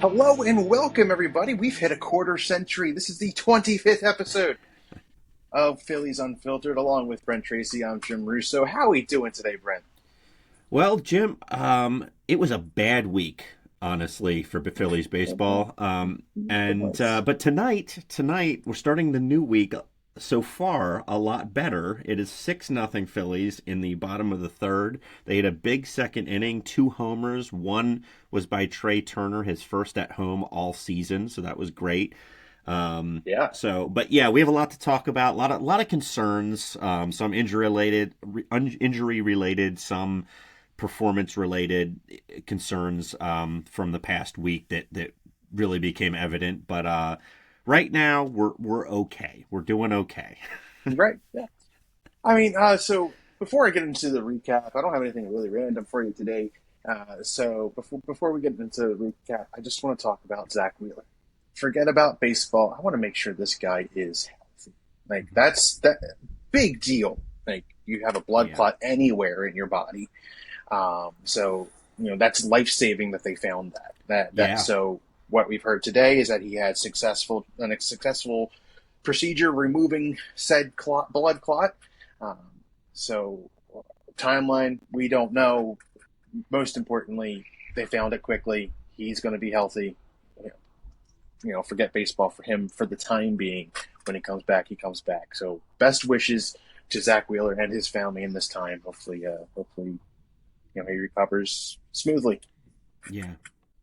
Hello and welcome, everybody. We've hit a quarter century. This is the 25th episode of Phillies Unfiltered, along with Brent Tracy. I'm Jim Russo. How are we doing today, Brent? Well, Jim, it was a bad week, honestly, for Phillies baseball. It And was. but tonight we're starting the new week. So far, a lot better. It is 6-0 Phillies in the bottom of the third. They had a big second inning, two homers. One was by Trey Turner, his first at home all season, so that was great. Yeah, But yeah, we have a lot to talk about. A lot of concerns. Some injury related, some performance related concerns from the past week that really became evident. But right now we're okay. We're doing okay. right. Yeah. So before I get into the recap, I don't have anything really random for you today. So before we get into the recap, I just want to talk about Zack Wheeler. Forget about baseball. I want to make sure this guy is healthy. Like that's that big deal. Like you have a blood Yeah, clot anywhere in your body. That's life saving that they found that. yeah, So what we've heard today is that he had a successful procedure removing said blood clot. Um, so timeline we don't know. Most importantly, they found it quickly. He's going to be healthy. Forget baseball for him for the time being. When he comes back, he comes back. So best wishes to Zack Wheeler and his family in this time. Hopefully, he recovers smoothly. yeah,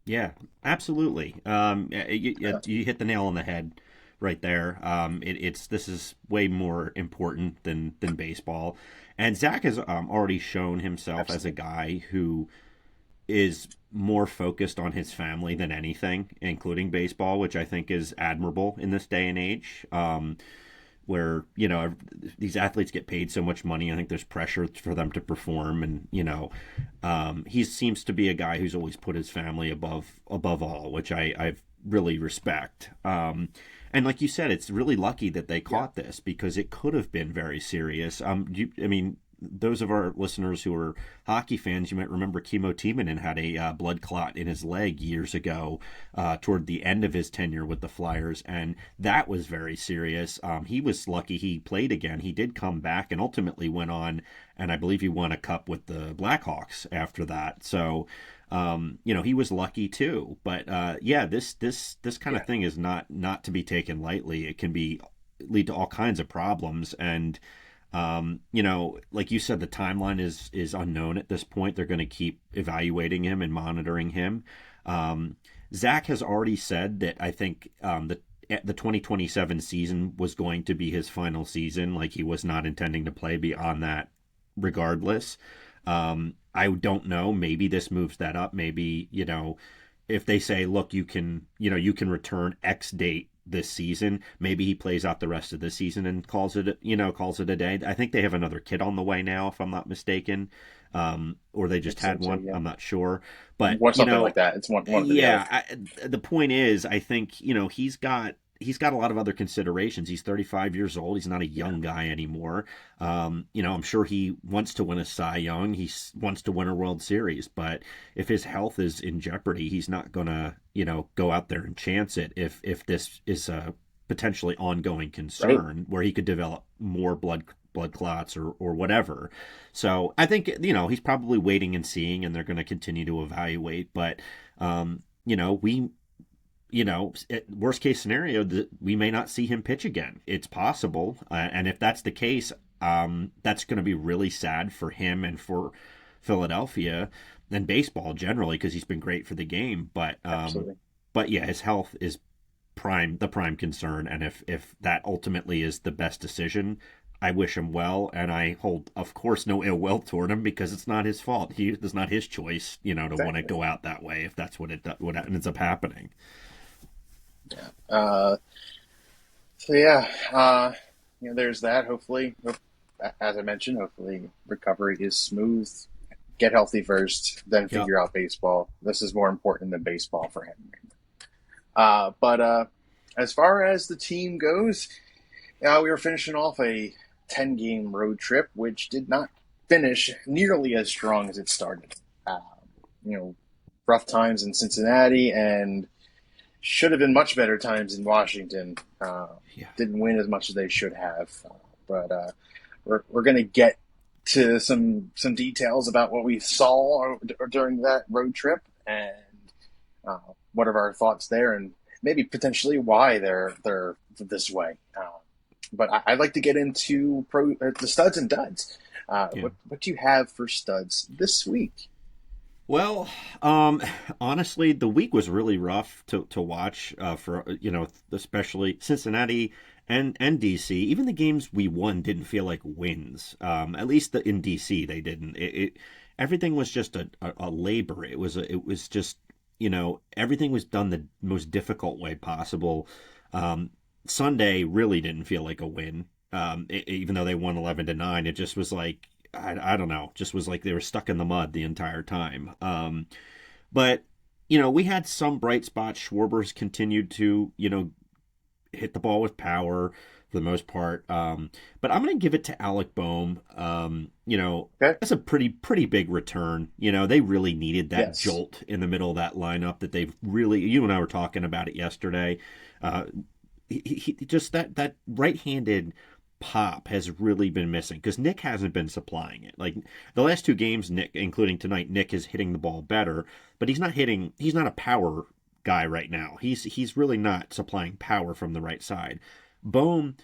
yeah. Absolutely. Uh, You hit the nail on the head right there. It's this is way more important than baseball. And Zach has already shown himself as a Absolutely. guy who is more focused on his family than anything, including baseball, which I think is admirable in this day and age. Where these athletes get paid so much money, I think there's pressure for them to perform, and he seems to be a guy who's always put his family above all, which I really respect. And like you said, it's really lucky that they Yeah. caught this because it could have been very serious. I mean, those of our listeners who are hockey fans, you might remember Kimmo Timonen had a blood clot in his leg years ago, toward the end of his tenure with the Flyers, and that was very serious. He was lucky he played again. He did come back and ultimately went on, and I believe he won a cup with the Blackhawks after that. So, he was lucky too. But yeah, this kind of Yeah. thing is not to be taken lightly. It can be lead to all kinds of problems, and like you said, the timeline is unknown at this point. They're going to keep evaluating him and monitoring him. Um, Zach has already said that I think the 2027 season was going to be his final season. Like he was not intending to play beyond that, regardless. I don't know. Maybe this moves that up. Maybe if they say, look, you can return X date this season. Maybe he plays out the rest of the season and calls it a day. I think they have another kid on the way now, if I'm not mistaken, or they I just think so had too. one. Yeah. I'm not sure, but Something like that. It's one or the other. yeah. The point is, I think he's got a lot of other considerations. He's 35 years old. He's not a Yeah. young guy anymore. I'm sure he wants to win a Cy Young. Wants to win a World Series, but if his health is in jeopardy, he's not gonna, go out there and chance it. If this is a potentially ongoing Right. concern where he could develop more blood clots or whatever. So I think he's probably waiting and seeing, and they're going to continue to evaluate. But we worst case scenario, we may not see him pitch again. It's possible, and if that's the case, that's going to be really sad for him and for Philadelphia and baseball generally because he's been great for the game. Absolutely. But yeah, his health is the prime concern, and if that ultimately is the best decision, I wish him well, and I hold, of course, no ill will toward him because it's not his fault. It's not his choice, to want to Exactly. go out that way if that's what ends up happening. Yeah. So there's that. Hopefully, as I mentioned, hopefully recovery is smooth. Get healthy first, then Yep. figure out baseball. This is more important than baseball for him. But as far as the team goes, we were finishing off a 10-game road trip, which did not finish nearly as strong as it started. Uh, you know, Rough times in Cincinnati and should have been much better times in Washington. Yeah. Didn't win as much as they should have. But we're going to get to some details about what we saw during that road trip and what are our thoughts there, and maybe potentially why they're this way. But I'd like to get into the studs and duds. Yeah. What do you have for studs this week? Well, honestly, the week was really rough to watch for especially Cincinnati and DC. Even the games we won didn't feel like wins. At least in DC they didn't. Everything was just a labor. It was just everything was done the most difficult way possible. Um, Sunday really didn't feel like a win. Even though they won 11-9, it just was like I don't know, just was like they were stuck in the mud the entire time. But we had some bright spots. Schwarber's continued to hit the ball with power for the most part. But I'm going to give it to Alec Bohm. Okay. That's a pretty big return. They really needed that Yes. jolt in the middle of that lineup that they've really. You and I were talking about it yesterday. Uh, he just that right-handed pop has really been missing because Nick hasn't been supplying it. Like the last two games, Nick, including tonight, Nick is hitting the ball better, but he's not hitting. He's not a power guy right now. He's really not supplying power from the right side. Bohm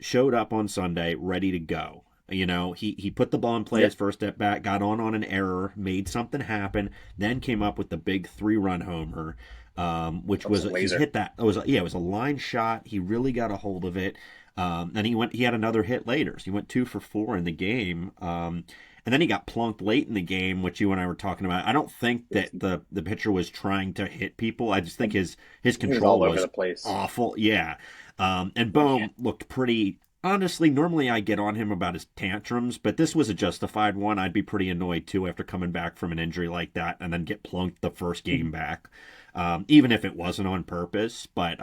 showed up on Sunday ready to go. He put the ball in play Yep. his first step back, got on an error, made something happen, then came up with the big 3-run homer, which That was was a he laser. hit that. It was a line shot. He really got a hold of it. And he had another hit later. So he went 2 for 4 in the game. And then he got plunked late in the game, which you and I were talking about. I don't think that the pitcher was trying to hit people. I just think his He was control all over was the place. awful. Yeah. And Yeah. Bohm looked pretty. Honestly, normally I get on him about his tantrums, but this was a justified one. I'd be pretty annoyed too after coming back from an injury like that and then get plunked the first game back, even if it wasn't on purpose. But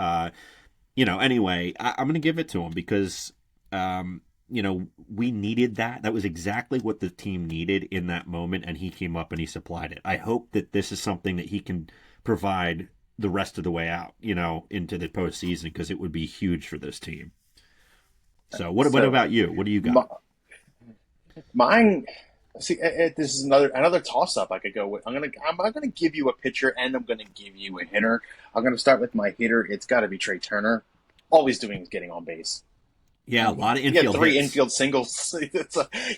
anyway, I'm going to give it to him because, we needed that. That was exactly what the team needed in that moment, and he came up and he supplied it. I hope that this is something that he can provide the rest of the way out, into the postseason because it would be huge for this team. So, what So about you? What do you my, got? mine. See, this is another toss up I could go with. I'm gonna give you a pitcher and I'm gonna give you a hitter. I'm gonna start with my hitter. It's got to be Trey Turner. All he's doing is getting on base. Yeah, a lot of He had infield three hits. infield singles.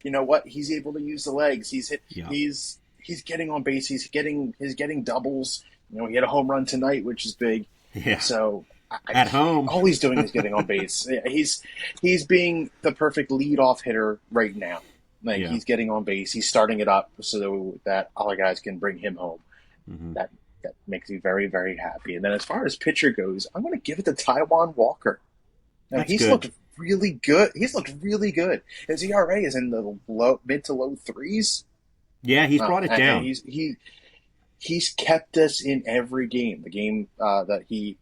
You know what? He's able to use the legs. He's hit. Yeah, He's getting on base. He's getting doubles. He had a home run tonight, which is big. yeah. So At home. all he's doing is getting on base. Yeah, he's being the perfect leadoff hitter right now. Like Yeah. he's getting on base. He's starting it up so that other guys can bring him home. Hmm. That that makes me very very happy. And then as far as pitcher goes, I'm going to give it to Taiwan Walker. Now That's he's good. looked really good. He's looked really good. His ERA is in the mid to low threes. Yeah, he's brought it And down. he's kept us in every game. The game that we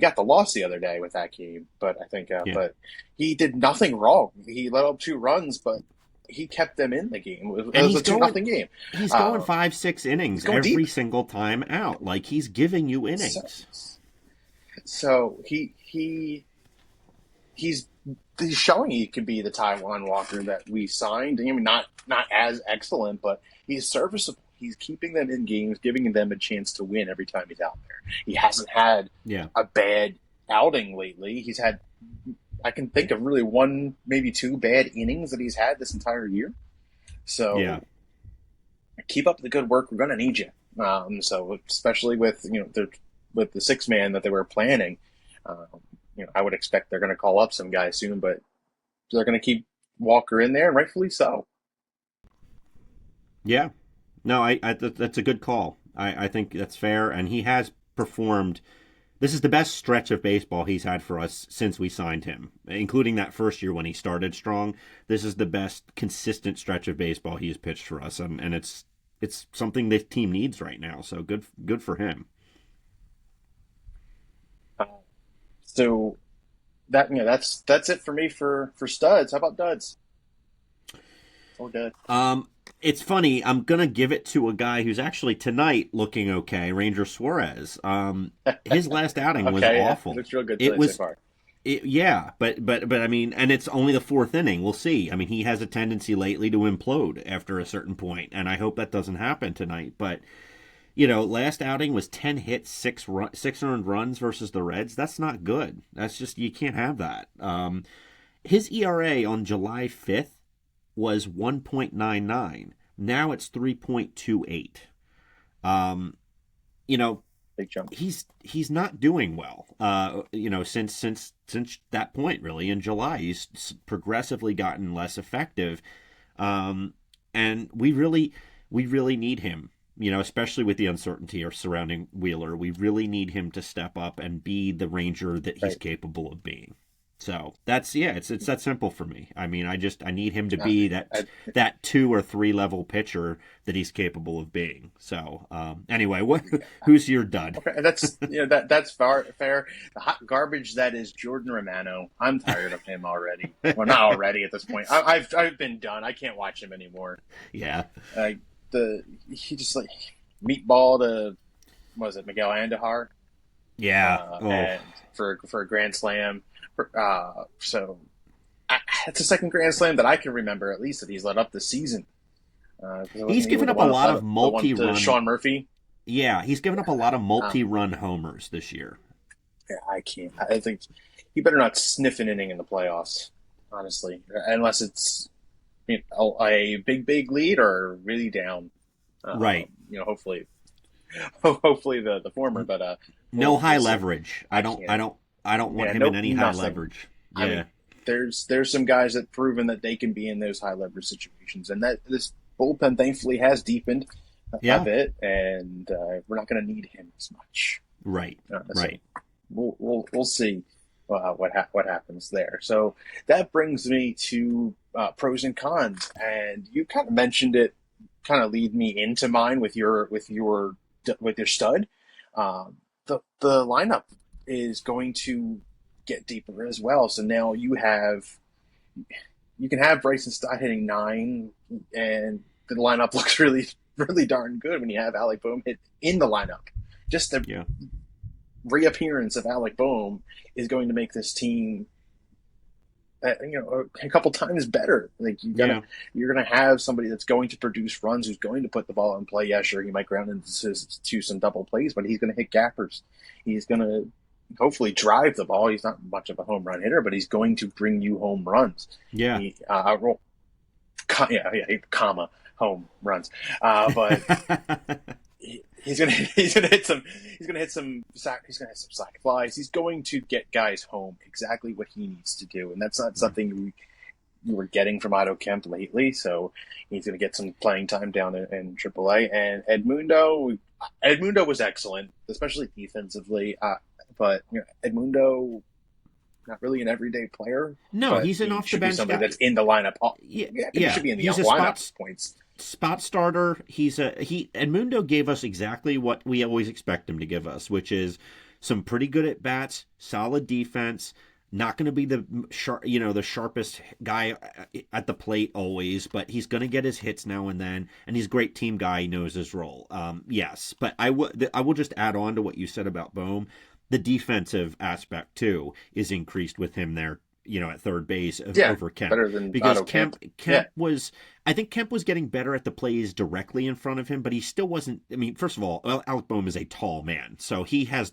got the loss the other day with that game, but I think Yeah, but he did nothing wrong. He let up 2 runs, but he kept them in the game. It and was a 2-0 game. he's going Uh, 5-6 he's innings going every deep. single time out. Like he's giving you So, innings. so he's he's showing he can be the Taiwan Walker that we signed. I mean, not as excellent, but he's serviceable. He's keeping them in games, giving them a chance to win every time he's out there. He hasn't had Yeah, a bad outing lately. He's had, I can think of really one, maybe two bad innings that he's had this entire year. yeah. So keep up the good work. We're going to need you. So especially with with the 6 man that they were planning, um, I would expect they're going to call up some guys soon, but they're going to keep Walker in there, and rightfully so. Yeah. No, that's a good call. I think that's fair, and he has performed. This is the best stretch of baseball he's had for us since we signed him, including that first year when he started strong. This is the best consistent stretch of baseball he has pitched for us, and it's something this team needs right now. So good for him. Uh, so that's it for me for studs. How about duds or dud? Um, It's funny. I'm gonna give it to a guy who's actually tonight looking okay, Ranger Suarez. His last outing was Okay, yeah, he awful. looks real good It tonight so was, far. yeah, but I mean, and it's only the fourth inning. We'll see. I mean, he has a tendency lately to implode after a certain point, and I hope that doesn't happen tonight. But last outing was 10 hits, 6 earned runs versus the Reds. That's not good. That's just you can't have that. His ERA on July 5th was 1.99. Now it's 3.28. Um, you know, Big jump. he's not doing well. Since that point, really in July, he's progressively gotten less effective. And we really need him. Especially with the uncertainty surrounding Wheeler, we really need him to step up and be the Ranger that he's Right. capable of being. So it's that simple for me. I mean, I need him to Uh, be I, that 2 or 3 level pitcher that he's capable of being. So anyway, who's your dud? okay, that's fair. The hot garbage that is Jordan Romano. I'm tired of him already. Well, not already at this point. I've been done. I can't watch him anymore. Yeah, Like he just like meatball to what was it Miguel Andujar yeah. Oh, and for a grand slam. So it's a second grand slam that I can remember at least that he's let up this season. he's given up a lot of the one to multi-run. Sean Murphy. Yeah, he's given up a lot of Um, multi-run homers this year. yeah, I can't. I think he better not sniff an inning in the playoffs, honestly, unless it's a big lead or really down. Right. Hopefully, hopefully the former, but No high we'll see. leverage. I don't. can't. I don't. I don't want Yeah, him in nope, any high nothing. leverage. I Yeah. mean, there's some guys that proven that they can be in those high leverage situations, and that this bullpen thankfully has deepened a Yeah. bit, and we're not going to need him as much. Right. So Right. we'll see what happens there. So that brings me to pros and cons, and you kind of mentioned it, kind of lead me into mine with your stud. The lineup is going to get deeper as well. So now you can have Bryson Stott hitting 9, and the lineup looks really darn good when you have Alec Bohm hit in the lineup. Just the Yeah. reappearance of Alec Bohm is going to make this team, a couple times better. Like you're gonna have somebody that's going to produce runs, who's going to put the ball in play. Yeah, sure, he might ground into some double plays, but he's going to hit gappers. He's going to hopefully drive the ball. He's not much of a home run hitter, but he's going to bring you home runs. Yeah. Comma home runs. But he's gonna hit some sac flies. He's going to get guys home exactly what he needs to do, and that's not something you were getting from Otto Kemp lately. So he's going to get some playing time down in AAA. And Edmundo was excellent, especially defensively. But Edmundo, not really an everyday player. No, he's an off the bench somebody guy. that's in the lineup. Yeah. He should be in the He's a lineup points. spot starter. Edmundo gave us exactly what we always expect him to give us, which is some pretty good at bats, solid defense. Not going to be the sharpest guy at the plate always, but he's going to get his hits now and then, and he's a great team guy. He knows his role. Yes, but I will just add on to what you said about Bohm. The defensive aspect too is increased with him there, at third base over Kemp. Better than Because Otto Kemp was, I think Kemp was getting better at the plays directly in front of him, but he still wasn't. I mean, first of all, Alec Bohm is a tall man, so he has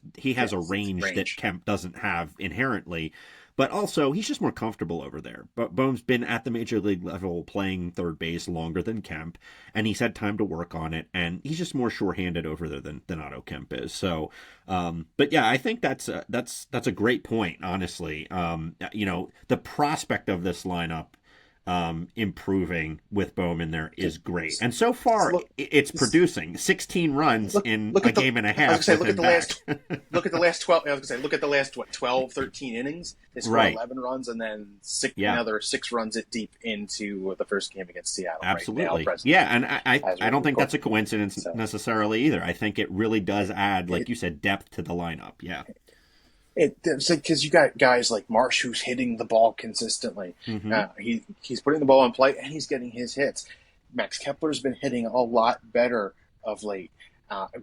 a range that Kemp doesn't have inherently. But also, he's just more comfortable over there. But Bohm's been at the major league level playing third base longer than Kemp, and he's had time to work on it, and he's just more sure-handed over there than Otto Kemp is. So, but yeah, I think that's a great point, honestly. The prospect of this lineup improving with Bohm in there is great. And so far, it's producing 16 runs in a game and a half. I was going to say, look at the last 12. I was going to say, look at the last 12, 13 innings. They scored 11 runs and then another 6 runs it deep into the first game against Seattle. Absolutely. Right now, yeah, and I don't think that's a coincidence necessarily either. I think it really does add, like you said, depth to the lineup. Yeah. It's because you got guys like Marsh who's hitting the ball consistently. Mm-hmm. He's putting the ball in play and he's getting his hits. Max Kepler's been hitting a lot better of late.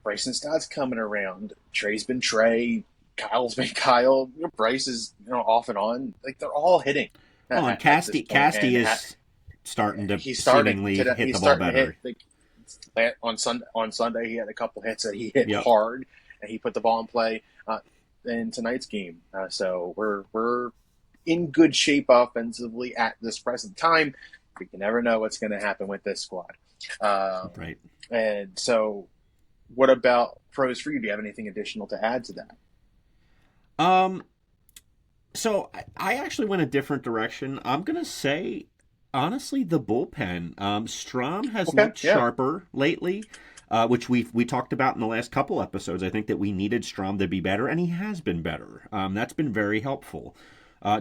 Bryson Stott's coming around. Trey's been Trey. Kyle's been Kyle. Bryce is off and on. Like they're all hitting Well, and at this point, Casty and is starting to he's starting seemingly today. hit He's the ball starting to better. hit. Like, on Sunday, he had a couple hits that he hit Yep. hard, and he put the ball in play in tonight's game. So we're in good shape offensively at this present time. We can never know what's going to happen with this squad. Right. And so, what about pros for you? Do you have anything additional to add to that? So I actually went a different direction. I'm gonna say, honestly, the bullpen. Strom has Okay, looked yeah, sharper lately, which we talked about in the last couple episodes. I think that we needed Strom to be better, and he has been better. That's been very helpful.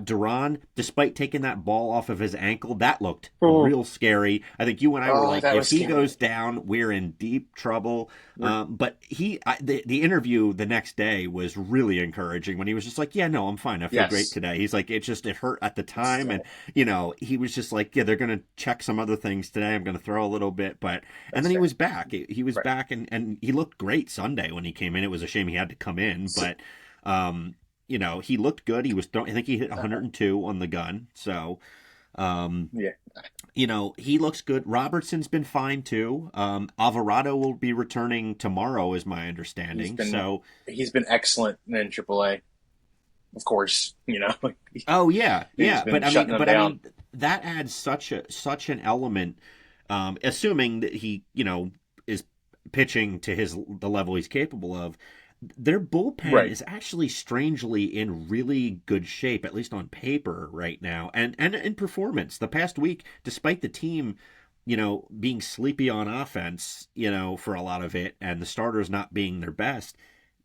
Duran, despite taking that ball off of his ankle, that looked oh, real scary. I think you and I were like, that if was he scary. goes down, we're in deep trouble. But the interview the next day was really encouraging when he was just like, yeah, no, I'm fine. I feel great Yes, today. He's like, it hurt at the time. And, so he was just like, yeah, they're going to check some other things today. I'm going to throw a little bit. And that's then he fair. was back. He was Right. back and he looked great Sunday when he came in. It was a shame he had to come in, So, but, he looked good. I think he hit 102 on the gun. So, um, yeah, he looks good. Robertson's been fine too. Alvarado will be returning tomorrow, is my he's understanding. been So, he's been excellent in AAA. Of course, oh yeah, he's yeah. been shutting them down. That adds such an element. Assuming that he, is pitching to the level he's capable of. Their bullpen Right. is actually strangely in really good shape, at least on paper right now, and in performance. The past week, despite the team, being sleepy on offense, for a lot of it, and the starters not being their best,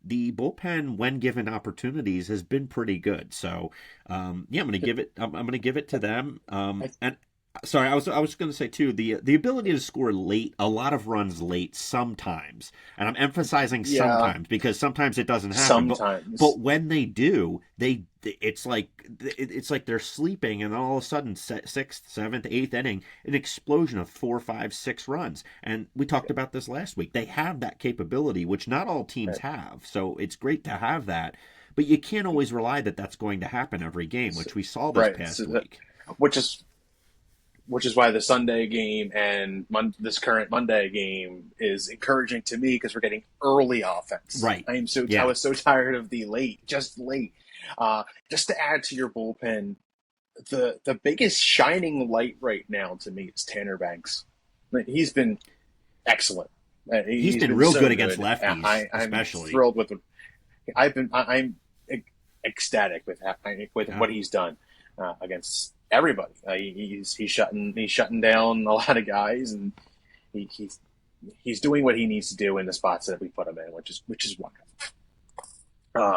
the bullpen, when given opportunities, has been pretty good. So, yeah, I'm gonna give it to them. I, And sorry, I was going to say too, the ability to score late, a lot of runs late sometimes, and I'm emphasizing yeah, sometimes because sometimes it doesn't happen. But sometimes. when they do, it's like they're sleeping, and then all of a sudden, sixth, seventh, eighth inning, an explosion of 4, 5, 6 runs. And we talked about this last week. They have that capability, which not all teams Right. have. So it's great to have that. But you can't always rely that that's going to happen every game, So, which we saw this right. past week. Which is which is why the Sunday game and this current Monday game is encouraging to me because we're getting early offense. Right. I Yeah. was so tired of the late. Just to add to your bullpen, the biggest shining light right now to me is Tanner Banks. Like, he's been excellent. He's He's been been real so good against good. lefties, I'm especially. thrilled with. I'm ecstatic with Yeah. what he's done against everybody. He's shutting down a lot of guys, and he's doing what he needs to do in the spots that we put him in, which is wonderful.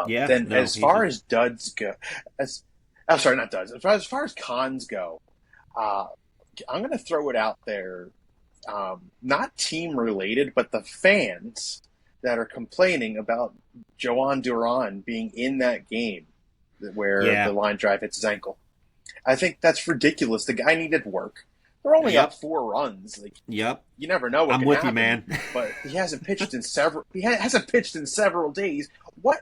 Yeah. Then No, as he's far a, as duds go, as I'm sorry, not duds. As far as cons go, uh, I'm going to throw it out there. Not team related, but the fans that are complaining about Joan Duran being in that game where the yeah. line drive hits his ankle. I think that's ridiculous. The guy needed work. They're only up Yep. 4 runs. Like, Yep. you never know what I'm can with you, happen. man. But he hasn't pitched in several. Hasn't pitched in several days. What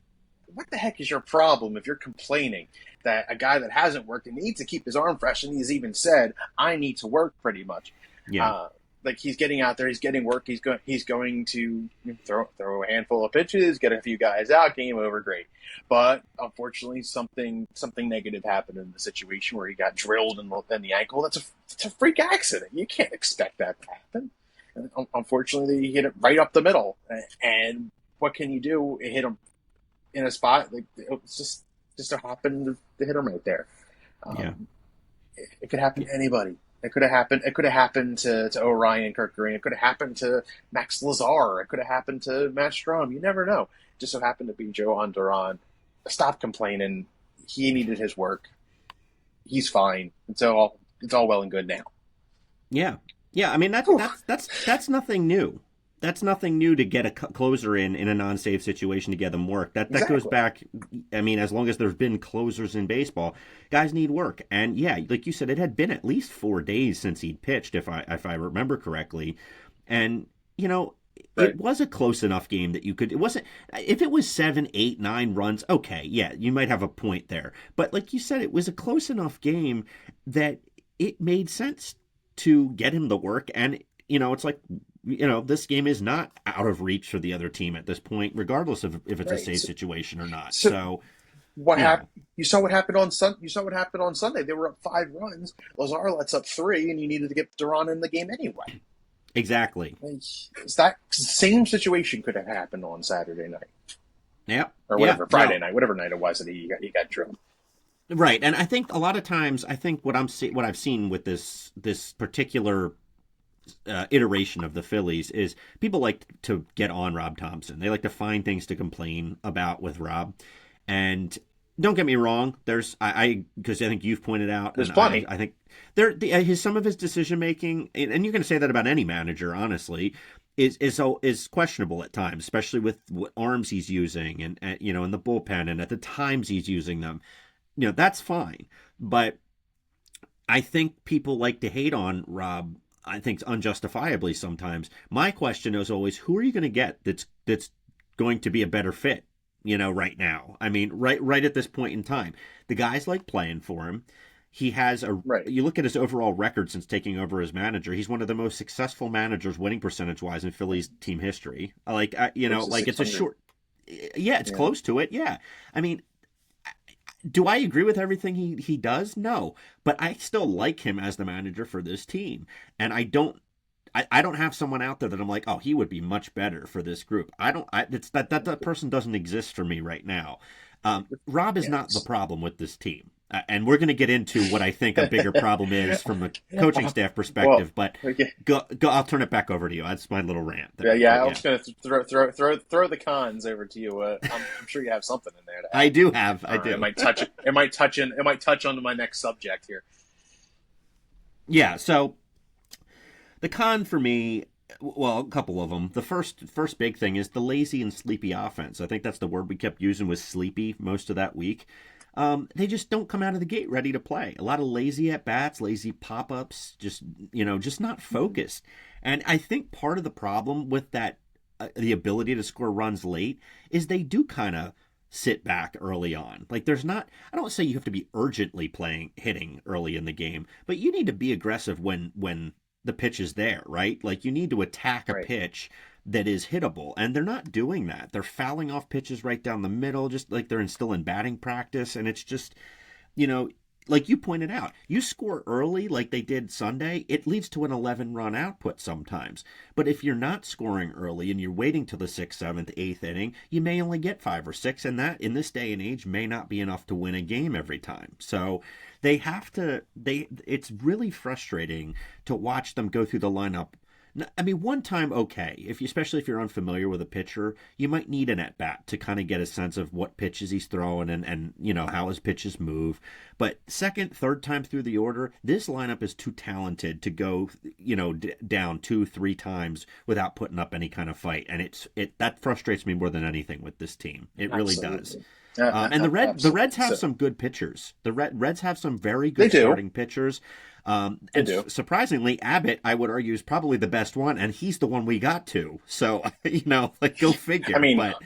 the heck is your problem if you're complaining that a guy that hasn't worked and needs to keep his arm fresh, and he's even said, "I need to work," pretty much. Yeah. Uh, like he's getting out there, he's getting work. He's going to throw a handful of pitches, get a few guys out, game over, great. But unfortunately, something negative happened in the situation where he got drilled in the ankle. It's a freak accident. You can't expect that to happen. And unfortunately, he hit it right up the middle. And what can you do? It hit him in a spot like it's just so happened to hit him right there. Yeah. It could happen to anybody. It could have happened. It could have happened to Orion Kirk Green. It could have happened to Max Lazar. It could have happened to Matt Strom. You never know. It just so happened to be Joan Duran. Stop complaining. He needed his work. He's fine. It's all well and good now. Yeah. Yeah. I mean Whew. that's nothing new. that's nothing new to get a closer in a non-save situation to get them work. That goes Exactly. back. I mean, as long as there's been closers in baseball, guys need work. And yeah, like you said, it had been at least 4 days since he'd pitched, if I remember correctly. And you know, Right. it was a close enough game that you could. It wasn't. If it was 7, 8, 9 runs, okay, yeah, you might have a point there. But like you said, it was a close enough game that it made sense to get him the work. And it's like, this game is not out of reach for the other team at this point, regardless of if it's a Right. safe situation or not. So So, what you know, happened? You saw what happened on Sun. You saw what happened on Sunday. They were up 5 runs. Lazar lets up 3, and you needed to get Duran in the game anyway. exactly. Like, that same situation could have happened on Saturday night Yep. or Yeah. whatever, Friday No. night, whatever night it was that he got drilled. Right. And I think a lot of times, I think what I've seen with this particular iteration of the Phillies is people like to get on Rob Thompson. They like to find things to complain about with Rob. And don't get me wrong, there's because I think you've pointed out, There's and plenty. I think some of his decision making, and you can say that about any manager, honestly, is questionable at times, especially with what arms he's using, and in the bullpen, and at the times he's using them. That's fine, but I think people like to hate on Rob. I think unjustifiably sometimes. My question is always, who are you going to get that's going to be a better fit? Right now. I mean, right at this point in time, the guys like playing for him. He has a. Right. You look at his overall record since taking over as manager. He's one of the most successful managers, winning percentage wise, in Phillies team history. Close to Like it's a 600. short. Yeah, it's Yeah. close to it. Yeah, I mean, do I agree with everything he does? No, but I still like him as the manager for this team, and I don't have someone out there that I'm like, oh, he would be much better for this group. I don't. It's that person doesn't exist for me right now. Rob is not the Yes. problem with this team, and we're going to get into what I think a bigger problem is from a coaching staff Well, perspective. But okay. go. I'll turn it back over to you. That's my little rant Yeah, there. yeah. But I yeah, was going to throw the cons over to you. I'm sure you have something in there to I add. do have. I It do. might touch. It might touch on my next subject here. Yeah. So the con for me, well, a couple of them. The first big thing is the lazy and sleepy offense. I think that's the word we kept using, was sleepy most of that week. They just don't come out of the gate ready to play. A lot of lazy at bats, lazy pop ups, just not focused. And I think part of the problem with that, the ability to score runs late, is they do kind of sit back early on. Like there's not, I don't say you have to be urgently hitting early in the game, but you need to be aggressive when the pitch is there, right? Like you need to attack a Right. pitch that is hittable, and they're not doing that. They're fouling off pitches right down the middle, just like they're still in batting practice, and it's just, you know, like you pointed out, you score early like they did Sunday, it leads to an 11-run output sometimes. But if you're not scoring early and you're waiting till the 6th, 7th, 8th inning, you may only get 5 or 6, and that in this day and age may not be enough to win a game every time. So they have to it's really frustrating to watch them go through the lineup. I mean, one time, okay. Especially if you're unfamiliar with a pitcher, you might need an at bat to kind of get a sense of what pitches he's throwing, and how his pitches move. But second, third time through the order, this lineup is too talented to go down 2, 3 times without putting up any kind of fight, and that frustrates me more than anything with this team. It really does. Absolutely. And the Reds Absolutely. have some good pitchers. The Reds have some very They good do. starting pitchers. They And do. surprisingly, Abbott, I would argue, is probably the best one, and he's the one we got to. So, like, go I figure. mean, But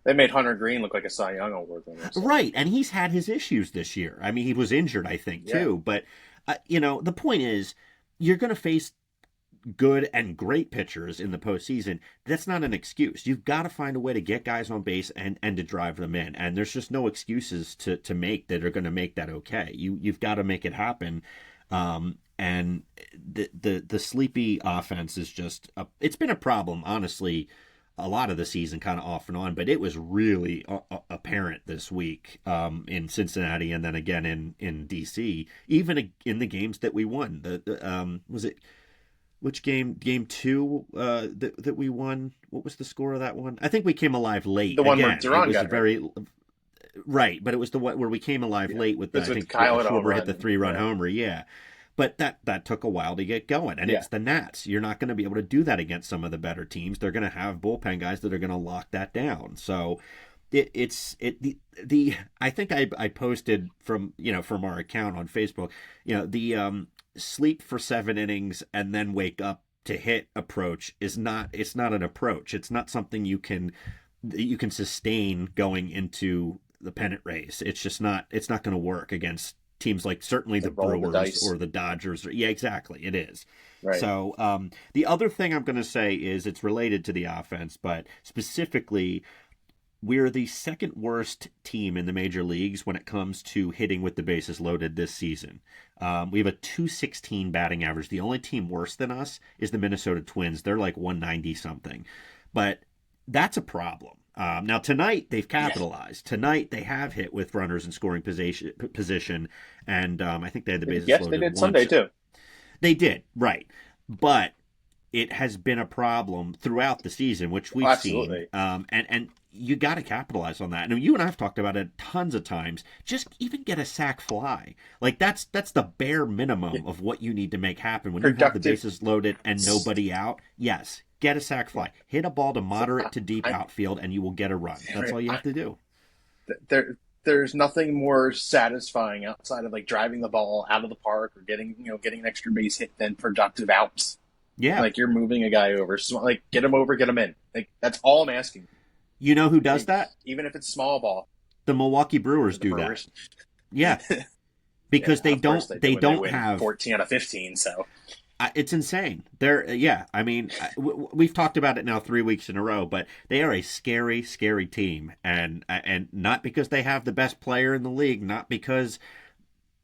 they made Hunter Green look like a Cy Young award winner. So. right, and he's had his issues this year. I mean, he was injured, I think, Yeah. too. But the point is, you're going to face good and great pitchers in the postseason. That's not an excuse. You've got to find a way to get guys on base and to drive them in. And there's just no excuses to make that are going to make that okay. You've got to make it happen. And the sleepy offense is just it's been a problem, honestly, a lot of the season, kind of off and on, but it was really apparent this week in Cincinnati, and then again in DC, even in the games that we won. Was it which game two that we won? What was the score of that one? I think we came alive late. The one where Again, Duran it was got a hurt. very right, but it was the one where we came alive Yeah. late with It's I with think Kyle at a home Schwarber hit run. the 3-run Yeah. homer. Yeah, But that took a while to get going, and Yeah. it's the Nats. You're not going to be able to do that against some of the better teams. They're going to have bullpen guys that are going to lock that down. So the I think I posted from our account on Facebook, the sleep for 7 innings and then wake up to hit approach is not, it's not an approach. It's not something you can sustain going into the pennant race. It's just not, it's not going to work against teams like certainly the Brewers or the Dodgers. Yeah, exactly. It is. Right. So the other thing I'm going to say is it's related to the offense, but specifically, we're the second worst team in the major leagues when it comes to hitting with the bases loaded this season. We have a 216 batting average. The only team worse than us is the Minnesota Twins. They're like 190 something. But that's a problem. Now, tonight, they've capitalized. Yes. Tonight, they have hit with runners in scoring position, and I think they had the bases loaded. Yes, they did once. Sunday, too. They did, right. But it has been a problem throughout the season, which we've seen. And you got to capitalize on that. And you and I have talked about it tons of times. Just even get a sac fly. Like that's the bare minimum of what you need to make happen when you have the bases loaded and nobody out. Yes, get a sac fly. Hit a ball to moderate to deep outfield, and you will get a run. That's all you have to do. There's nothing more satisfying outside of like driving the ball out of the park or getting an extra base hit than productive outs. Yeah, like you're moving a guy over. Like get him over, get him in. Like that's all I'm asking. You know who does that? Even if it's small ball. The Milwaukee Brewers do that. Yeah, because they don't have 14 out of 15. So it's insane. I mean, we've talked about it now 3 weeks in a row, but they are a scary, scary team, and not because they have the best player in the league, not because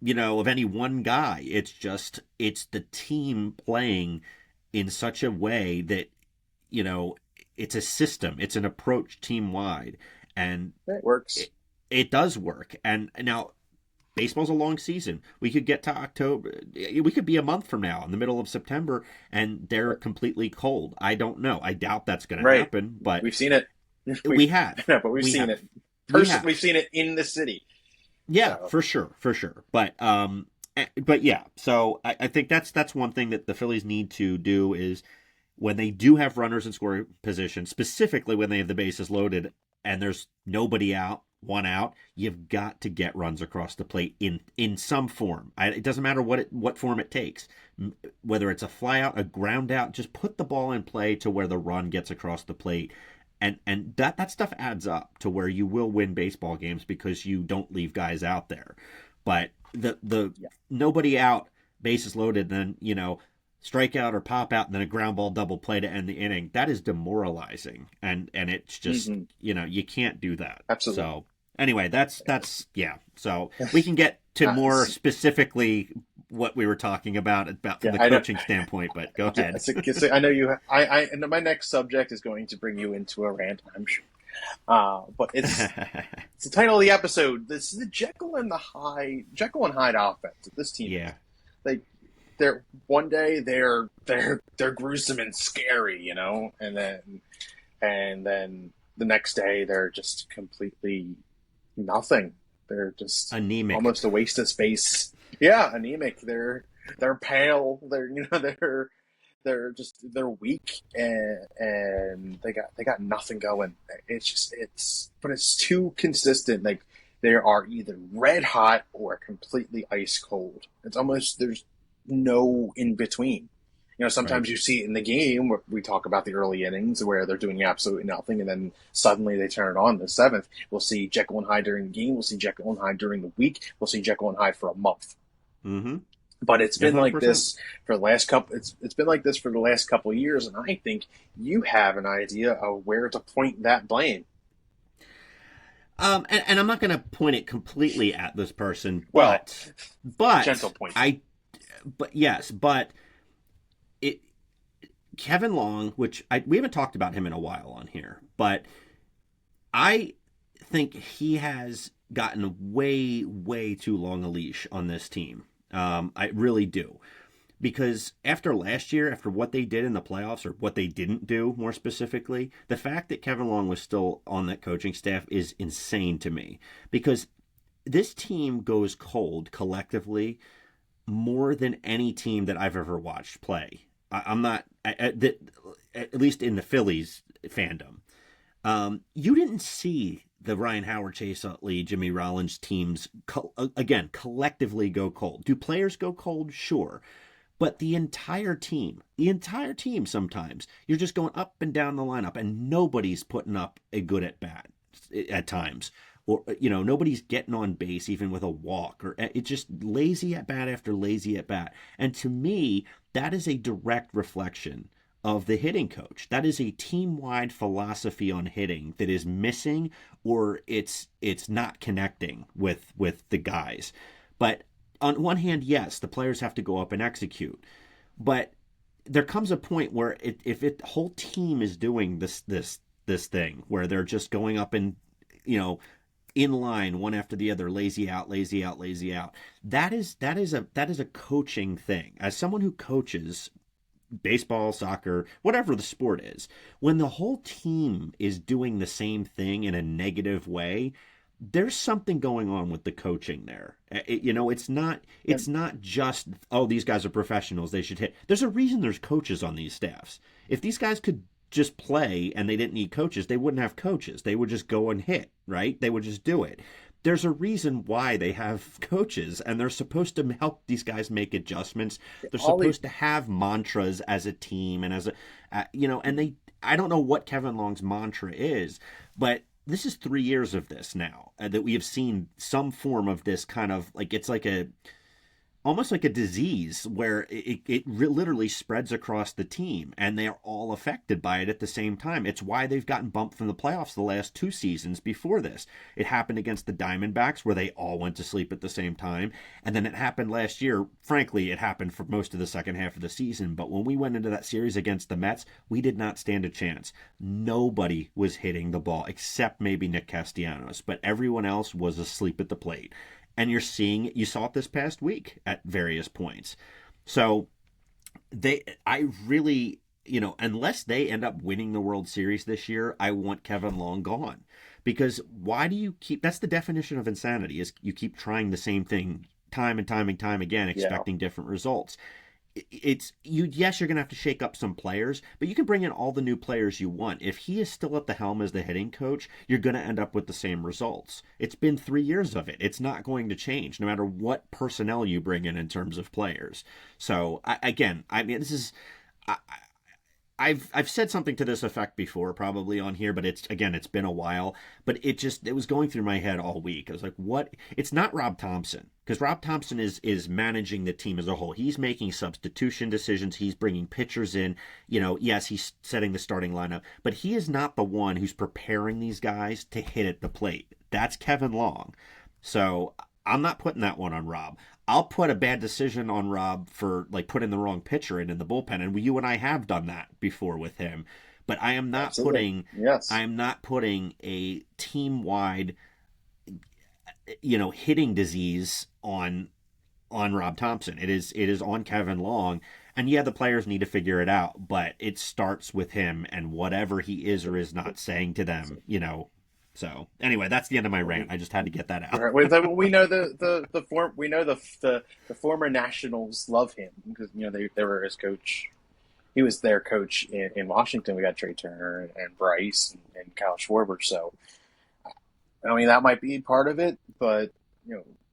of any one guy. It's the team playing in such a way that it's a system. It's an approach team-wide. And it works. It does work. And now, baseball's a long season. We could get to October. We could be a month from now, in the middle of September, and they're completely cold. I don't know. I doubt that's going to happen. But we've seen it. We have. No, but we've seen it. We've seen it in the city. Yeah, so. For sure. But yeah. So I think that's one thing that the Phillies need to do is, when they do have runners in scoring position, specifically when they have the bases loaded and there's nobody out, one out, you've got to get runs across the plate in some form. It doesn't matter what form it takes. Whether it's a fly out, a ground out, just put the ball in play to where the run gets across the plate. And that stuff adds up to where you will win baseball games because you don't leave guys out there. But the nobody out, bases loaded, then, strike out or pop out and then a ground ball double play to end the inning, that is demoralizing. And it's just, you can't do that. Absolutely. So anyway, that's So we can get to more specifically what we were talking about from the coaching standpoint, but go ahead. I know you, and my next subject is going to bring you into a rant, I'm sure. But it's the title of the episode. This is the Jekyll and Hyde offense of this team. Yeah. They're one day they're gruesome and scary, and then the next day they're just completely nothing. They're just anemic, almost a waste of space. Yeah, anemic. They're pale. They're weak, and they got nothing going. But it's too consistent. Like they are either red hot or completely ice cold. It's almost there's no in between. Sometimes you see it in the game where we talk about the early innings where they're doing absolutely nothing, and then suddenly they turn it on. The seventh, we'll see Jekyll and Hyde during the game. We'll see Jekyll and Hyde during the week. We'll see Jekyll and Hyde for a month. Mm-hmm. But it's been 100%. Like this for the last couple. It's been like this for the last couple of years, and I think you have an idea of where to point that blame. And I'm not going to point it completely at this person, but gentle point. Kevin Long, which we haven't talked about him in a while on here, but I think he has gotten way, way too long a leash on this team. I really do. Because after last year, after what they did in the playoffs, or what they didn't do more specifically, the fact that Kevin Long was still on that coaching staff is insane to me. Because this team goes cold collectively more than any team that I've ever watched play. I'm not at least in the Phillies fandom. You didn't see the Ryan Howard, Chase Utley, Jimmy Rollins teams again collectively go cold. Do players go cold? Sure, but the entire team, sometimes you're just going up and down the lineup, and nobody's putting up a good at bat at times. Or nobody's getting on base even with a walk, or it's just lazy at bat after lazy at bat. And to me, that is a direct reflection of the hitting coach. That is a team-wide philosophy on hitting that is missing, or it's not connecting with the guys. But on one hand, yes, the players have to go up and execute, but there comes a point where if the whole team is doing this thing where they're just going up and in line one after the other, lazy out, lazy out, lazy out. That is a coaching thing. As someone who coaches baseball, soccer, whatever the sport is, when the whole team is doing the same thing in a negative way, there's something going on with the coaching there. It's not just, oh, these guys are professionals, they should hit. There's a reason there's coaches on these staffs. If these guys could just play and they didn't need coaches, they wouldn't have coaches. They would just go and hit, right? They would just do it. There's a reason why they have coaches, and they're supposed to help these guys make adjustments. They're supposed to have mantras as a team and I don't know what Kevin Long's mantra is, but this is 3 years of this now that we have seen some form of this kind of it's like almost like a disease where it literally spreads across the team, and they're all affected by it at the same time. It's why they've gotten bumped from the playoffs the last 2 seasons before this. It happened against the Diamondbacks where they all went to sleep at the same time, and then it happened last year. Frankly, it happened for most of the second half of the season, but when we went into that series against the Mets, we did not stand a chance. Nobody was hitting the ball except maybe Nick Castellanos, but everyone else was asleep at the plate. And you saw it this past week at various points. So I really, unless they end up winning the World Series this year, I want Kevin Long gone. Because why do you that's the definition of insanity, is you keep trying the same thing time and time and time again, expecting different results. Yes, you're going to have to shake up some players, but you can bring in all the new players you want. If he is still at the helm as the hitting coach, you're going to end up with the same results. It's been 3 years of it. It's not going to change no matter what personnel you bring in terms of players. So this is, I've said something to this effect before, probably on here, but it's been a while. But it was going through my head all week. I was like, what? It's not Rob Thompson, because Rob Thompson is managing the team as a whole. He's making substitution decisions. He's bringing pitchers in. Yes, he's setting the starting lineup, but he is not the one who's preparing these guys to hit at the plate. That's Kevin Long. So I'm not putting that one on Rob. I'll put a bad decision on Rob for putting the wrong pitcher in the bullpen, and you and I have done that before with him. But I am not putting a team-wide, hitting disease on Rob Thompson. It is on Kevin Long, and yeah, the players need to figure it out. But it starts with him and whatever he is or is not saying to them. So anyway, that's the end of my rant. I just had to get that out. Right. We know the former Nationals love him because they were his coach. He was their coach in Washington. We got Trey Turner and Bryce and Kyle Schwarber. So that might be part of it, but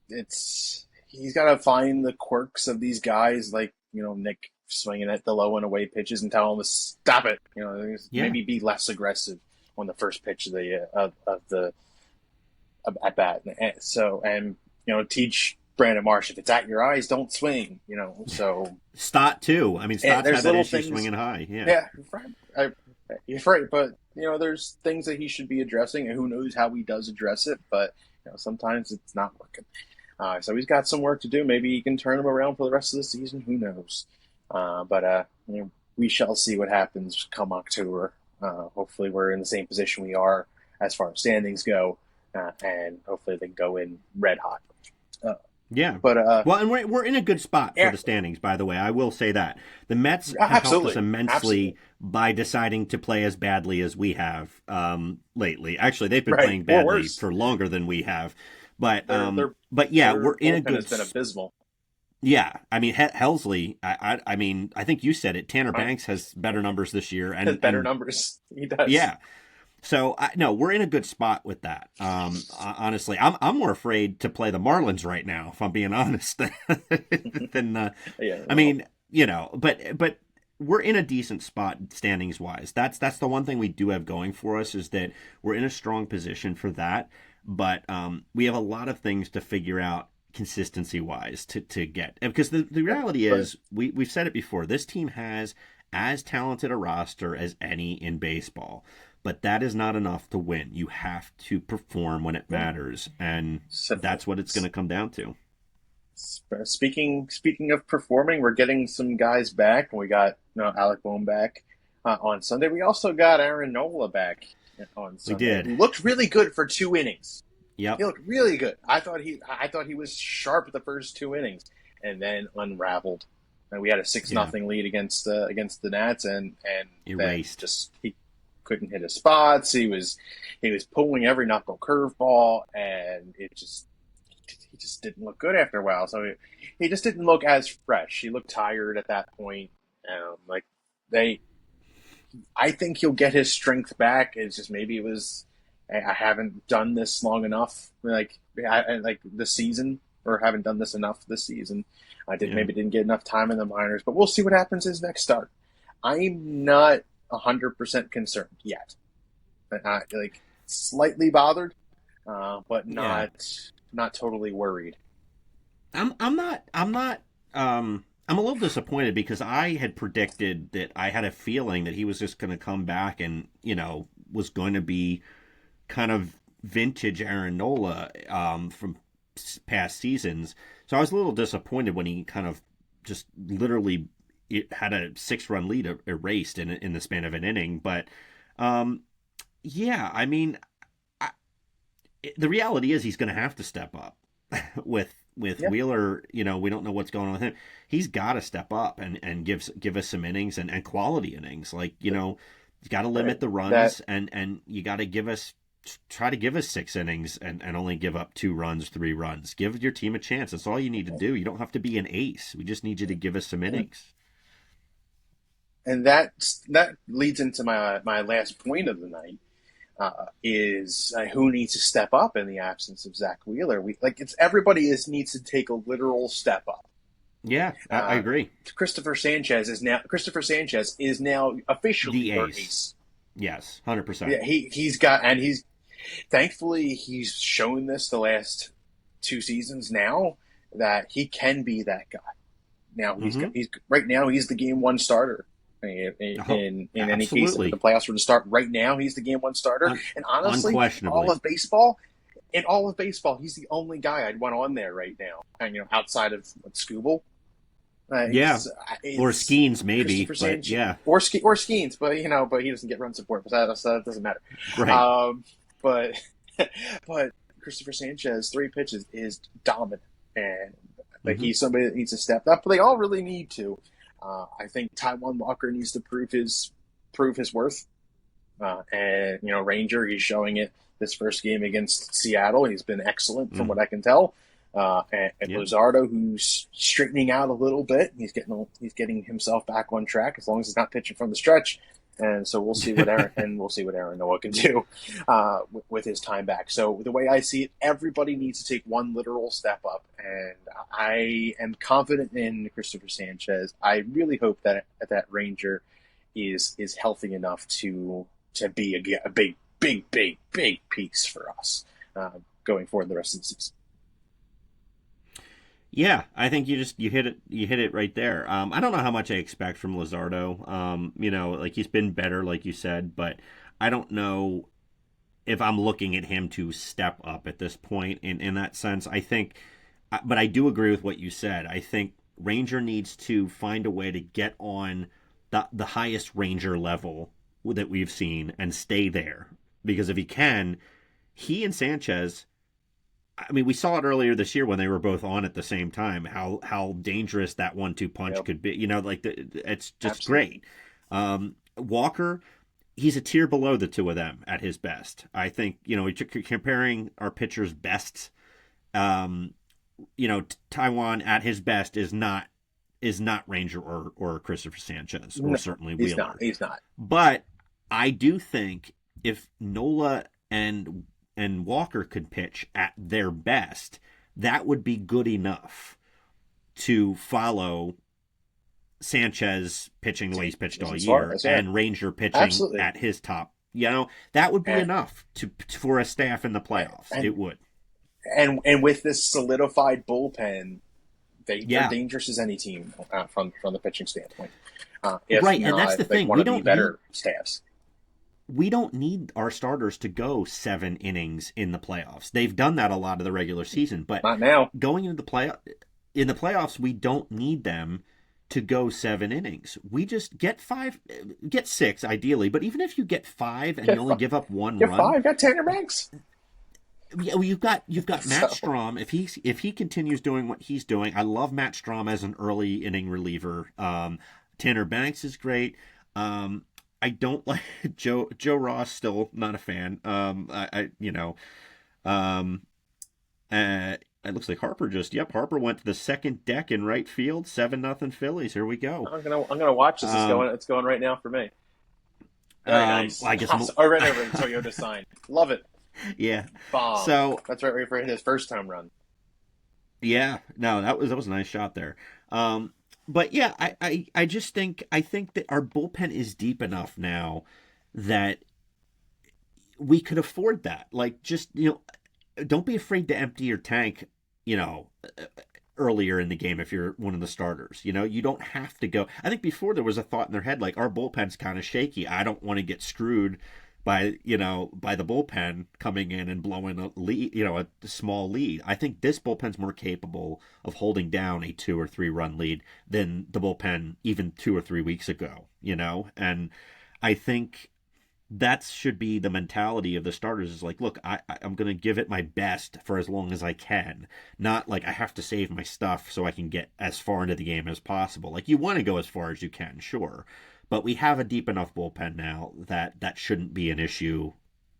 he's got to find the quirks of these guys, like Nick swinging at the low and away pitches and tell him to stop it. Maybe be less aggressive on the first pitch of the at bat, and teach Brandon Marsh, if it's at your eyes, don't swing. So Stott too. I mean, Stott's had that issue swinging high. Yeah, you're right. But there's things that he should be addressing, and who knows how he does address it. But sometimes it's not working. So he's got some work to do. Maybe he can turn him around for the rest of the season. Who knows? But we shall see what happens come October. Hopefully we're in the same position we are as far as standings go, and hopefully they go in red hot. But well, and we're in a good spot for the standings, by the way. I will say that the Mets have helped us immensely by deciding to play as badly as we have lately. Actually, they've been playing badly for longer than we have. But we're in a good. It's been abysmal. Yeah, I mean Helsley. I mean I think you said it. Tanner Right? Banks has better numbers this year, Has better and numbers. He does. yeah. So no, we're in a good spot with that. Honestly, I'm more afraid to play the Marlins right now, if I'm being honest. than Yeah. I Well, mean, but we're in a decent spot standings wise. That's the one thing we do have going for us is that we're in a strong position for that. But we have a lot of things to figure out consistency wise to get because the right. reality But is we've said it before. This team has as talented a roster as any in baseball, but that is not enough to win. You have to perform when it yeah. matters, and So, that's what it's going to come down to. speaking of performing, we're getting some guys back. We got Alec Bohm back on Sunday. We also got Aaron Nola back on We Sunday, did. who looked really good for 2 innings. He Yep. looked really good. I thought he was sharp the first 2 innings, and then unraveled. And we had a six Yeah. nothing lead against the Nats, and then Erased. just he couldn't hit his spots. He was pulling every knuckle curveball, and he just didn't look good after a while. So he just didn't look as fresh. He looked tired at that point. Like they, I think he'll get his strength back. It's just maybe it was I haven't done this long enough, like this season, or haven't done this enough this season. I did Yeah. maybe didn't get enough time in the minors, but we'll see what happens his next start. I'm not 100% concerned yet. Like slightly bothered, but Yeah. not totally worried. I'm a little disappointed because I had predicted that I had a feeling that he was just going to come back and was going to be kind of vintage Aaron Nola from past seasons. So I was a little disappointed when he kind of just literally had a 6 run lead erased in the span of an inning. But um, yeah, I mean, I, the reality is he's going to have to step up with Yeah, Wheeler. We don't know what's going on with him. He's got to step up and give us some innings and quality innings. Like you got to limit right. the That runs and you got to try to give us 6 innings and only give up 2 runs, 3 runs. Give your team a chance. That's all you need to do. You don't have to be an ace. We just need you to give us some and innings. that leads into my last point of the night. Is who needs to step up in the absence of Zack Wheeler? It's everybody needs to take a literal step up. Yeah, I Uh, agree. Christopher Sanchez is now officially The your ace. ace. Yes, 100%. Yeah, he's got, and he's thankfully he's shown this the last 2 seasons now that he can be that guy. Now Mm-hmm. he's right now he's the game one starter. Oh, In any case, if the absolutely. playoffs were to start right now, he's the game one starter. Un- And honestly, unquestionably. in all of baseball, he's the only guy I'd want on there right now. And outside of Scooble, Yeah. Or it's Skeens, maybe, Christopher but Sanchez yeah, or Skeens, but he doesn't get run support, but that doesn't matter. right. Um, but but Christopher Sanchez, 3 pitches is dominant, and like Mm-hmm. he's somebody that needs to step up. But they all really need to. I think Taiwan Walker needs to prove his worth, and Ranger, he's showing it this first game against Seattle. He's been excellent from Mm. what I can tell. And Yeah. Luzardo, who's straightening out a little bit, he's getting himself back on track as long as he's not pitching from the stretch. And so we'll see what Aaron Noah can do with his time back. So the way I see it, everybody needs to take one literal step up, and I am confident in Christopher Sanchez. I really hope that Ranger is healthy enough to be a big piece for us going forward the rest of the season. Yeah, I think you hit it right there. I don't know how much I expect from Lizardo. Like he's been better, like you said, but I don't know if I'm looking at him to step up at this point in that sense. But I do agree with what you said. I think Ranger needs to find a way to get on the highest Ranger level that we've seen and stay there. Because if he can, he and Sanchez, I mean, we saw it earlier this year when they were both on at the same time. How dangerous that 1-2 punch Yep, could be. It's just absolutely. great. Walker, he's a tier below the two of them at his best. I think comparing our pitchers' bests. Um, Taiwan at his best is not Ranger or Christopher Sanchez or No, certainly he's not. Wheeler. He's not. But I do think if Nola and Walker could pitch at their best, that would be good enough to follow Sanchez pitching the way he's pitched all As far year as yeah, and Ranger pitching absolutely. at his top. That would be And enough for a staff in the playoffs. and It would. and with this solidified bullpen, they're Yeah. dangerous as any team from the pitching standpoint. If Right, and that's not, the like thing. one of the better staffs. We don't need our starters to go 7 innings in the playoffs. They've done that a lot of the regular season, but Not now. going into the playoffs, we don't need them to go 7 innings. We just get 6 ideally, but even if you get 5 and you Get only five. give up one Get run, five. Got Tanner Banks. yeah, well, you've got Matt So Strom. If he continues doing what he's doing, I love Matt Strom as an early inning reliever. Tanner Banks is great. I don't like Joe Ross. Still not a fan. Um, it looks like Harper went to the second deck in right field. 7-0 Phillies. Here we go. I'm gonna watch this. Um, It's going right now for me. Very nice. I guess Awesome. Oh, right over the Toyota sign. Love it. yeah. Bomb. So That's right for his first home run. yeah, no, that was a nice shot there. But yeah, I just think that our bullpen is deep enough now that we could afford that. Like, just don't be afraid to empty your tank. You know, earlier in the game if you're one of the starters. You don't have to go. I think before there was a thought in their head like our bullpen's kind of shaky. I don't want to get screwed by the bullpen coming in and blowing a lead, a small lead. I think this bullpen's more capable of holding down a 2 or 3 run lead than the bullpen even 2 or 3 weeks ago, and I think that should be the mentality of the starters is like, look, I'm going to give it my best for as long as I can. Not like I have to save my stuff so I can get as far into the game as possible. Like, you want to go as far as you can, sure. But we have a deep enough bullpen now that shouldn't be an issue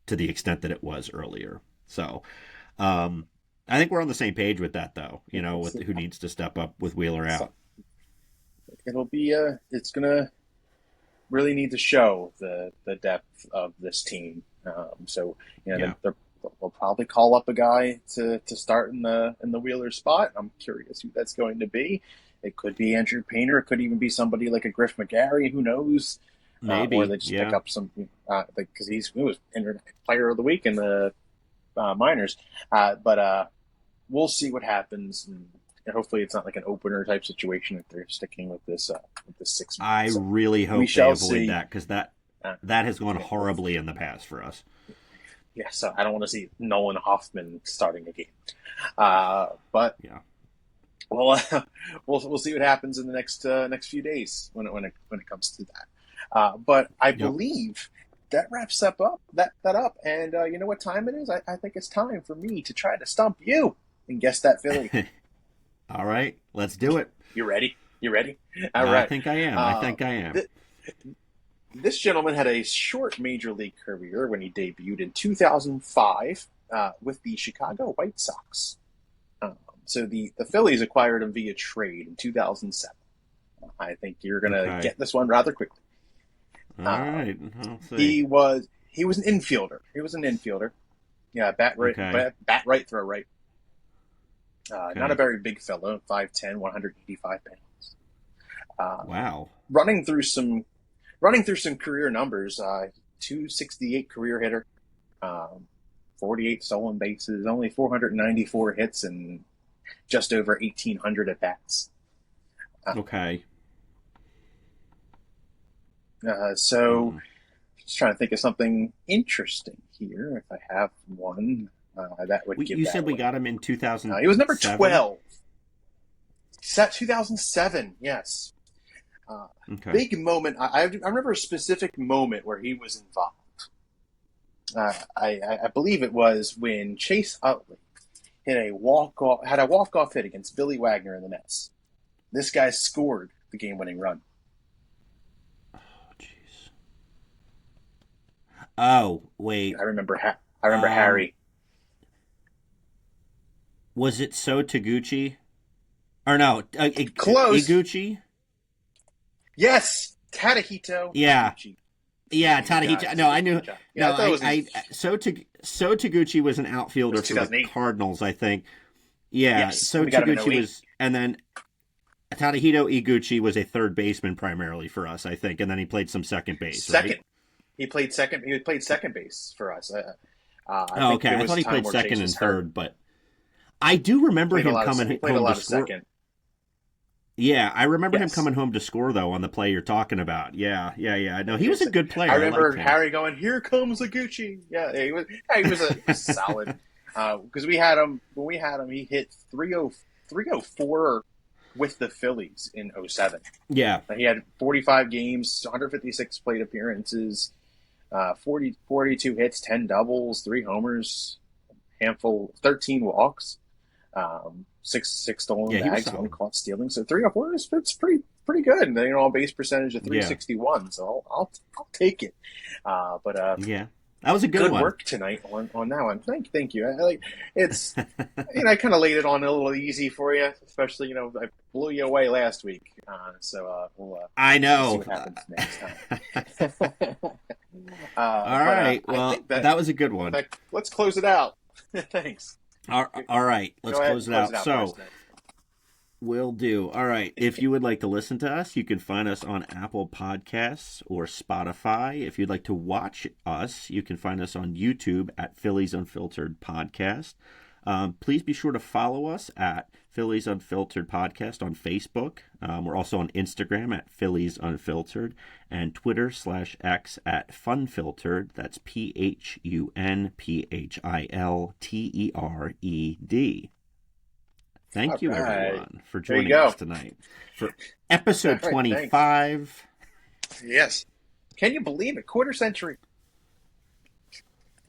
to the extent that it was earlier. So I think we're on the same page with that, though, with who needs to step up with Wheeler So out. it'll be it's gonna really need to show the depth of this team. So Yeah. they'll probably call up a guy to start in the Wheeler spot. I'm curious who that's going to be. It could be Andrew Painter. It could even be somebody like a Griff McGarry. Who knows? Or Maybe. they just pick Yeah. up some because he was Internet Player of the Week in the minors. But we'll see what happens. And hopefully, it's not like an opener type situation if they're sticking with this 6 months. I So really we hope they shall avoid see. that because that Uh, that has gone yeah, horribly in the past for us. yeah, so I don't want to see Nolan Hoffman starting a game. But Yeah. we'll, we'll see what happens in the next few days when it comes to that. But I Yep. believe that wraps that up. And you know what time it is? I think it's time for me to try to stump you and guess that Philly. All right, let's do it. You ready? You ready? All I right. think I am. I Uh, think I am. th- this gentleman had a short major league career when he debuted in 2005 with the Chicago White Sox. So the Phillies acquired him via trade in 2007. I think you're going to Okay. get this one rather quickly. All Uh, right. I'll see. he was an infielder. He was an infielder. Yeah, Okay. bat right, throw right. Not a Okay. very big fellow, 5'10", 185 pounds. Wow. Running through some career numbers, 268 career hitter, um, 48 stolen bases, only 494 hits, and just over 1,800 at bats. Okay. So, Hmm. just trying to think of something interesting here. If I have one, that would give You that said we away. got him in He was number 2007. 12. Set 2007, yes. Uh, Okay. Big moment. I remember a specific moment where he was involved. I believe it was when Chase Utley had a walk off hit against Billy Wagner in the Mets. This guy scored the game winning run. Oh, jeez. Oh, wait. I remember Um, Harry. Was it So Taguchi? Or no, Close. Iguchi? Yes, Tadahito Yeah. Iguchi. Yeah, You Tadahito. guys No, did a I knew. good job. Yeah, No, I thought it was in, So Taguchi was an it was outfielder for the 2008. Cardinals, I think. Yeah, Yes, So we got him in Taguchi '08. was, and then Tadahito Iguchi was a third baseman primarily for us, I think, and then he played some second base, right? Second, he played second. He played second base for us. I Oh, think okay. there I was thought a he time played where second Chase and was hurt. third, but I do remember him He coming played a home to lot of score. second. Yeah, I remember him Yes, coming home to score though on the play you're talking about. Yeah, yeah, yeah. No, he was yes. a good I player. I liked remember him. Harry going, "Here comes Gucci." Yeah, he was solid. Because we had him when we had him, he hit 304 with the Phillies in '07. Yeah, He had 45 games, 156 plate appearances, 42 hits, 10 doubles, 3 homers, 13 walks, six stolen yeah, he was bags, one solid. caught stealing. So 304 is it's pretty good. And on base percentage of Yeah, 361. So I'll take it. But yeah. That was a good good one. work tonight on that one. Thank you. It's I kind of laid it on a little easy for you, especially I blew you away last week. I we'll see know. what happens next time. All But right. I Well, think that was a good one. let's close it out. Thanks. All right. Go Let's ahead close and it close out. it out So, first. Then. will do. All right. If you would like to listen to us, you can find us on Apple Podcasts or Spotify. If you'd like to watch us, you can find us on YouTube at Phillies Unfiltered Podcast. Please be sure to follow us at Phillies Unfiltered Podcast on Facebook. We're also on Instagram at Phillies Unfiltered and Twitter/X at Funfiltered. That's PHUNPHILTERED. Thank All you, right. everyone, for There you joining go. us tonight for All episode right. Thanks. 25. Yes. Can you believe it? Quarter century.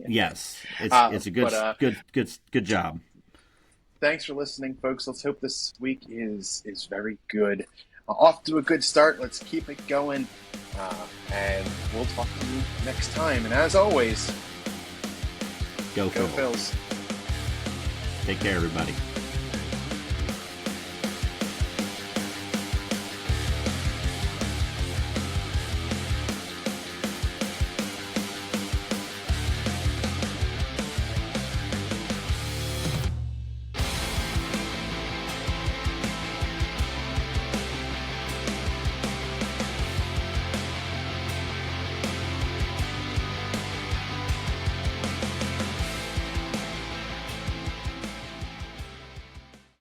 Yes, it's a good But good job. thanks for listening, folks. Let's hope this week is very good. Off to a good start. Let's keep it going, and we'll talk to you next time. And as always, Go go Phils. Phils. Take care, everybody.